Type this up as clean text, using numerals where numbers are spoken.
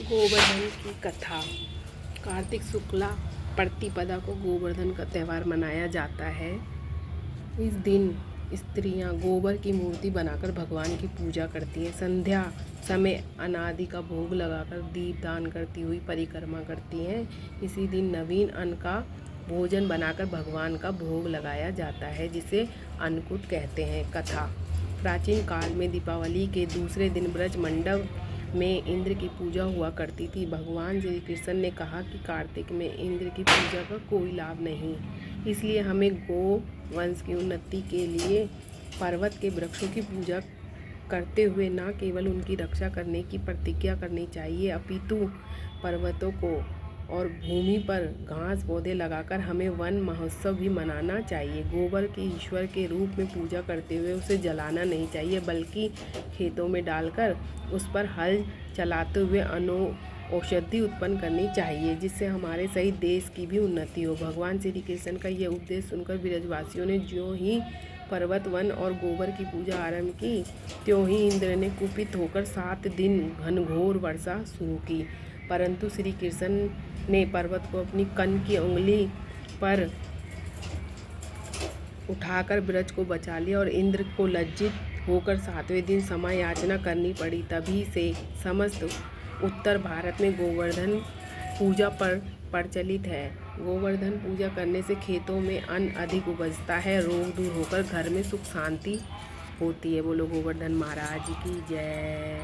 गोवर्धन की कथा। कार्तिक शुक्ला प्रतिपदा को गोवर्धन का त्यौहार मनाया जाता है। इस दिन स्त्रियां गोबर की मूर्ति बनाकर भगवान की पूजा करती हैं। संध्या समय अनादि का भोग लगाकर दीप दान करती हुई परिक्रमा करती हैं। इसी दिन नवीन अन्न का भोजन बनाकर भगवान का भोग लगाया जाता है, जिसे अन्नकूट कहते हैं। कथा। प्राचीन काल में दीपावली के दूसरे दिन ब्रज मंडप में इंद्र की पूजा हुआ करती थी। भगवान श्री कृष्ण ने कहा कि कार्तिक में इंद्र की पूजा का कोई लाभ नहीं, इसलिए हमें गो वंश की उन्नति के लिए पर्वत के वृक्षों की पूजा करते हुए न केवल उनकी रक्षा करने की प्रतिज्ञा करनी चाहिए, अपितु पर्वतों को और भूमि पर घास पौधे लगाकर हमें वन महोत्सव भी मनाना चाहिए। गोबर के ईश्वर के रूप में पूजा करते हुए उसे जलाना नहीं चाहिए, बल्कि खेतों में डालकर उस पर हल चलाते हुए औषधि उत्पन्न करनी चाहिए, जिससे हमारे सहित देश की भी उन्नति हो। भगवान श्री कृष्ण का यह उपदेश सुनकर ब्रजवासियों ने ज्यों ही पर्वत वन और गोबर की पूजा आरंभ की, त्यों ही इंद्र ने कुपित होकर 7 दिन घनघोर वर्षा शुरू की। परंतु श्री कृष्ण ने पर्वत को अपनी कन की उंगली पर उठाकर ब्रज को बचा लिया और इंद्र को लज्जित होकर 7वें दिन समय याचना करनी पड़ी। तभी से समस्त उत्तर भारत में गोवर्धन पूजा प्रचलित है। गोवर्धन पूजा करने से खेतों में अन्न अधिक उपजता है, रोग दूर होकर घर में सुख शांति होती है। बोलो गोवर्धन महाराज की जय।